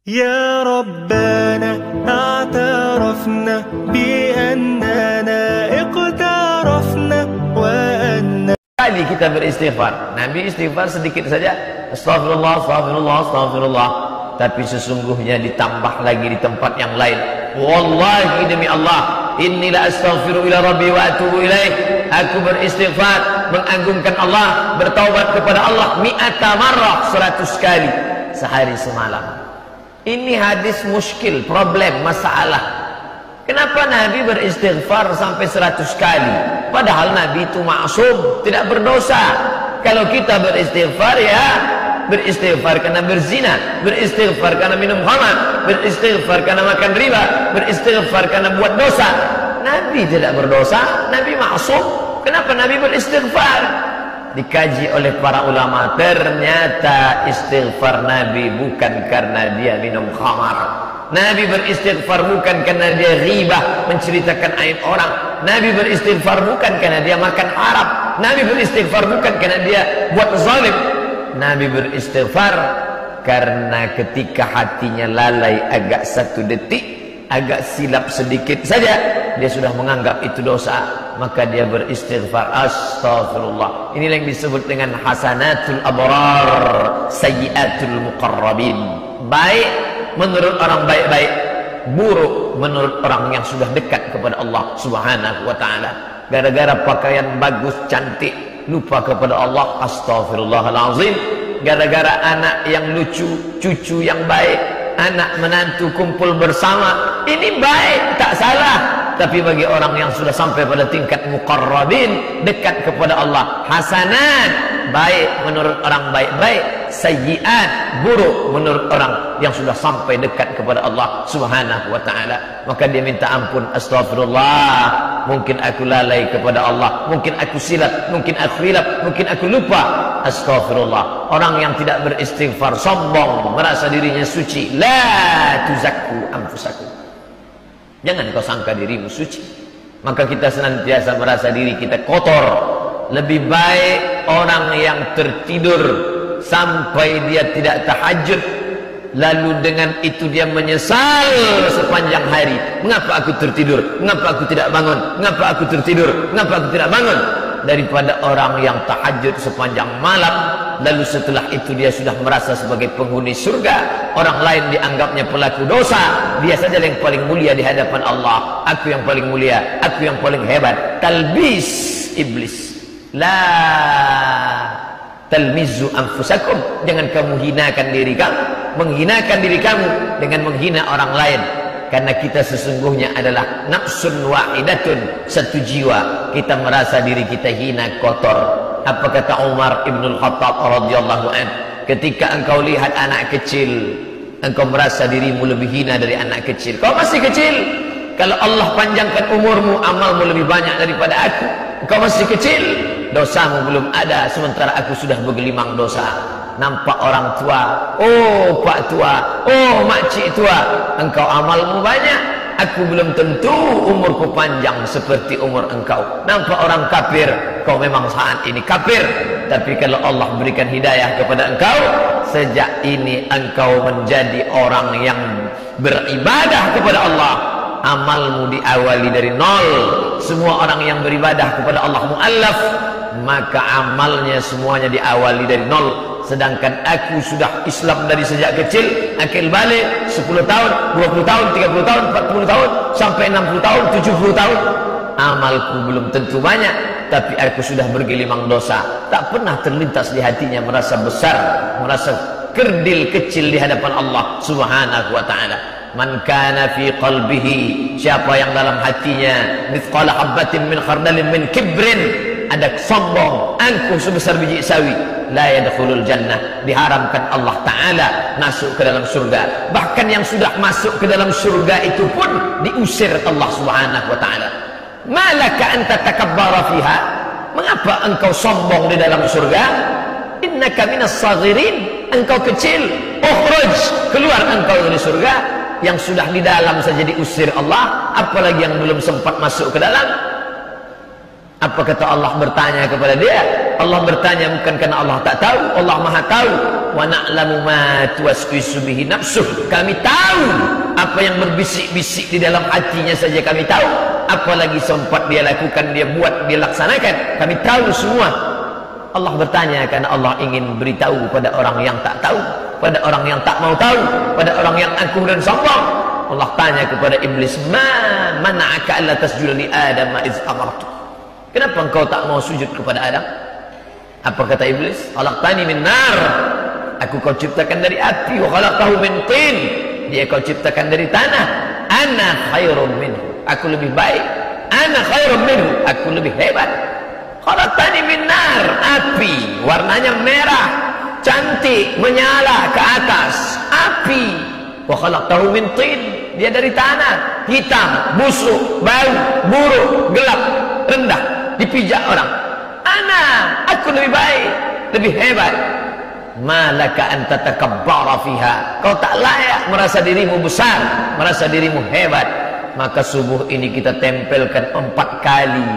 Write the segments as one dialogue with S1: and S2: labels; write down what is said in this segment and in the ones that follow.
S1: يا ربنا اعترفنا بأننا اقترفنا وأن
S2: Kali kita beristighfar, Nabi istighfar sedikit saja, astagfirullah, astagfirullah, astagfirullah. Tapi sesungguhnya ditambah lagi di tempat yang lain. Wallahi demi Allah, inilah astaghfiru ila rabbi wa atubu ilaih. Aku beristighfar, mengagungkan Allah, bertaubat kepada Allah mi'ata marrah, 100 kali sehari semalam. Ini hadis muskil, problem, masalah. Kenapa Nabi beristighfar sampai 100 kali? Padahal Nabi itu maksum, tidak berdosa. Kalau kita beristighfar, ya beristighfar karena berzina, beristighfar karena minum khamar, beristighfar karena makan riba, beristighfar karena buat dosa. Nabi tidak berdosa, Nabi maksum. Kenapa Nabi beristighfar? Dikaji oleh para ulama, ternyata istighfar Nabi bukan karena dia minum khamar. Nabi beristighfar bukan karena dia ghibah, menceritakan aib orang. Nabi beristighfar bukan karena dia makan haram. Nabi beristighfar bukan karena dia buat zalim. Nabi beristighfar karena ketika hatinya lalai agak 1 detik, agak silap sedikit saja, dia sudah menganggap itu dosa, maka dia beristighfar, astaghfirullah. Inilah yang disebut dengan hasanatul abrar, sayyiatul muqarrabin. Baik menurut orang baik-baik, buruk menurut orang yang sudah dekat kepada Allah Subhanahu wa ta'ala. Gara-gara pakaian bagus, cantik, lupa kepada Allah, astaghfirullahalazim. Gara-gara anak yang lucu, cucu yang baik, anak menantu kumpul bersama, ini baik, tak salah. Tapi bagi orang yang sudah sampai pada tingkat muqarrabin, dekat kepada Allah, hasanat, baik menurut orang baik-baik, sayyiat, buruk menurut orang yang sudah sampai dekat kepada Allah Subhanahu wa ta'ala. Maka dia minta ampun, astagfirullah, mungkin aku lalai kepada Allah, mungkin aku silap, mungkin aku hilap, mungkin aku lupa, astagfirullah. Orang yang tidak beristighfar sombong, merasa dirinya suci. La tuzakku anfusakum, jangan kau sangka dirimu suci. Maka kita senantiasa merasa diri kita kotor. Lebih baik orang yang tertidur sampai dia tidak tahajud, lalu dengan itu dia menyesal sepanjang hari. Mengapa aku tertidur? Mengapa aku tidak bangun? Mengapa aku tertidur? Mengapa aku tidak bangun? Daripada orang yang tahajud sepanjang malam, lalu setelah itu dia sudah merasa sebagai penghuni surga. Orang lain dianggapnya pelaku dosa, dia saja yang paling mulia di hadapan Allah. Aku yang paling mulia, aku yang paling hebat. Talbis iblis. La talmizu anfusakum, jangan kamu hinakan diri kamu, menghinakan diri kamu dengan menghina orang lain. Karena kita sesungguhnya adalah nafsun wahidatun, satu jiwa. Kita merasa diri kita hina, kotor. Apa kata Umar ibn Khattab radhiyallahu an? Ketika engkau lihat anak kecil, engkau merasa dirimu lebih hina dari anak kecil. Kau masih kecil. Kalau Allah panjangkan umurmu, amalmu lebih banyak daripada aku. Engkau masih kecil, dosamu belum ada, sementara aku sudah bergelimang dosa. Nampak orang tua, oh pak tua, oh makcik tua, engkau amalmu banyak, aku belum tentu umurku panjang seperti umur engkau. Nampak orang kafir, kau memang saat ini kafir, tapi kalau Allah berikan hidayah kepada engkau, sejak ini engkau menjadi orang yang beribadah kepada Allah. Amalmu diawali dari nol. Semua orang yang beribadah kepada Allah mu'allaf, maka amalnya semuanya diawali dari nol. Sedangkan aku sudah Islam dari sejak kecil, akil balik 10 tahun, 20 tahun, 30 tahun, 40 tahun, sampai 60 tahun, 70 tahun. Amalku belum tentu banyak, tapi aku sudah bergelimang dosa. Tak pernah terlintas di hatinya merasa besar, merasa kerdil kecil di hadapan Allah Subhanahu wa ta'ala. Man kana fi qalbihi, siapa yang dalam hatinya mithqala habatin min khardalin min kibrin, ada sombong, angkuh sebesar biji sawi, la yadkhulul jannah, diharamkan Allah Ta'ala masuk ke dalam surga. Bahkan yang sudah masuk ke dalam surga itu pun diusir Allah Subhanahu wa ta'ala. Malaka anta takabbara fiha, mengapa engkau sombong di dalam surga? Innaka minas saghirin, engkau kecil. Ukhruj, keluar engkau dari surga. Yang sudah di dalam saja diusir Allah, apalagi yang belum sempat masuk ke dalam. Apa kata Allah bertanya kepada dia? Allah bertanya bukan karena Allah tak tahu, Allah Maha tahu. Wa na'lamu ma tuwaswisu bihi nafsuh. Kami tahu apa yang berbisik-bisik di dalam hatinya saja kami tahu. Apalagi sempat dia lakukan, dia buat, dia laksanakan. Kami tahu semua. Allah bertanya karena Allah ingin beritahu pada orang yang tak tahu, pada orang yang tak mau tahu, pada orang yang angkuh dan sombong. Allah tanya kepada iblis, "Ma mana'aka alla tasjuda li Adam iz amartuk?" Kenapa engkau tak mau sujud kepada Adam? Apa kata iblis? Khalaqtani min nar. Aku kau ciptakan dari api. Wa khalaqtahu min tin. Dia kau ciptakan dari tanah. Ana khairum minhu. Aku lebih baik. Ana khairum minhu. Aku lebih hebat. Khalaqtani min nar. Api. Warnanya merah. Cantik. Menyala ke atas. Api. Wa khalaqtahu min tin. Dia dari tanah. Hitam. Busuk. Bau. Buruk. Gelap. Rendah. Dipijak orang. Aku lebih baik, lebih hebat. Malaka anta takabbara fiha. Kau tak layak merasa dirimu besar, merasa dirimu hebat. Maka subuh ini kita tempelkan 4 kali.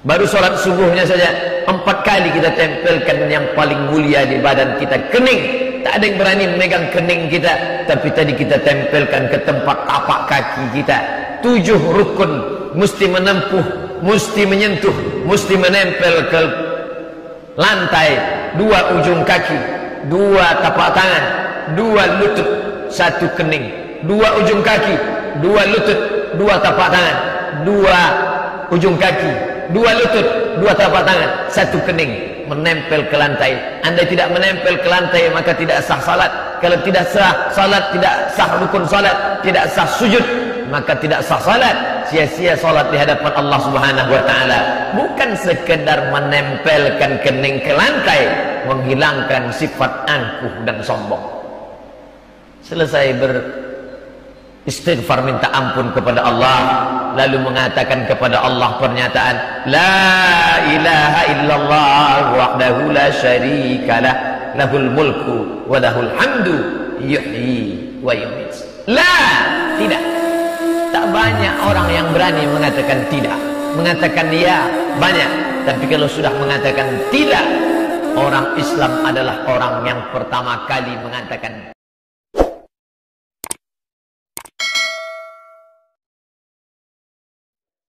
S2: Baru sholat subuhnya saja 4 kali kita tempelkan yang paling mulia di badan kita, kening. Tak ada yang berani memegang kening kita, tapi tadi kita tempelkan ke tempat tapak kaki kita. 7 rukun mesti menempuh, mesti menyentuh, mesti menempel ke lantai. 2 ujung kaki, 2 tapak tangan, 2 lutut, 1 kening. 2 ujung kaki, 2 lutut, 2 tapak tangan, 2 ujung kaki, 2 lutut, 2 tapak tangan, 1 kening. Menempel ke lantai. Andai tidak menempel ke lantai maka tidak sah salat. Kalau tidak sah salat, tidak sah rukun salat, tidak sah sujud, maka tidak sah salat. Sia-sia salat di hadapan Allah Subhanahu wa taala. Bukan sekedar menempelkan kening ke lantai, menghilangkan sifat angkuh dan sombong. Selesai beristighfar minta ampun kepada Allah, lalu mengatakan kepada Allah pernyataan la ilaha illallah wahdahu la syarikalah lahul mulku wa lahul hamdu yuhyi wa yumiit. La, tidak. Tak banyak orang yang berani mengatakan tidak. Mengatakan ya banyak, tapi kalau sudah mengatakan tidak, orang Islam adalah orang yang pertama kali mengatakan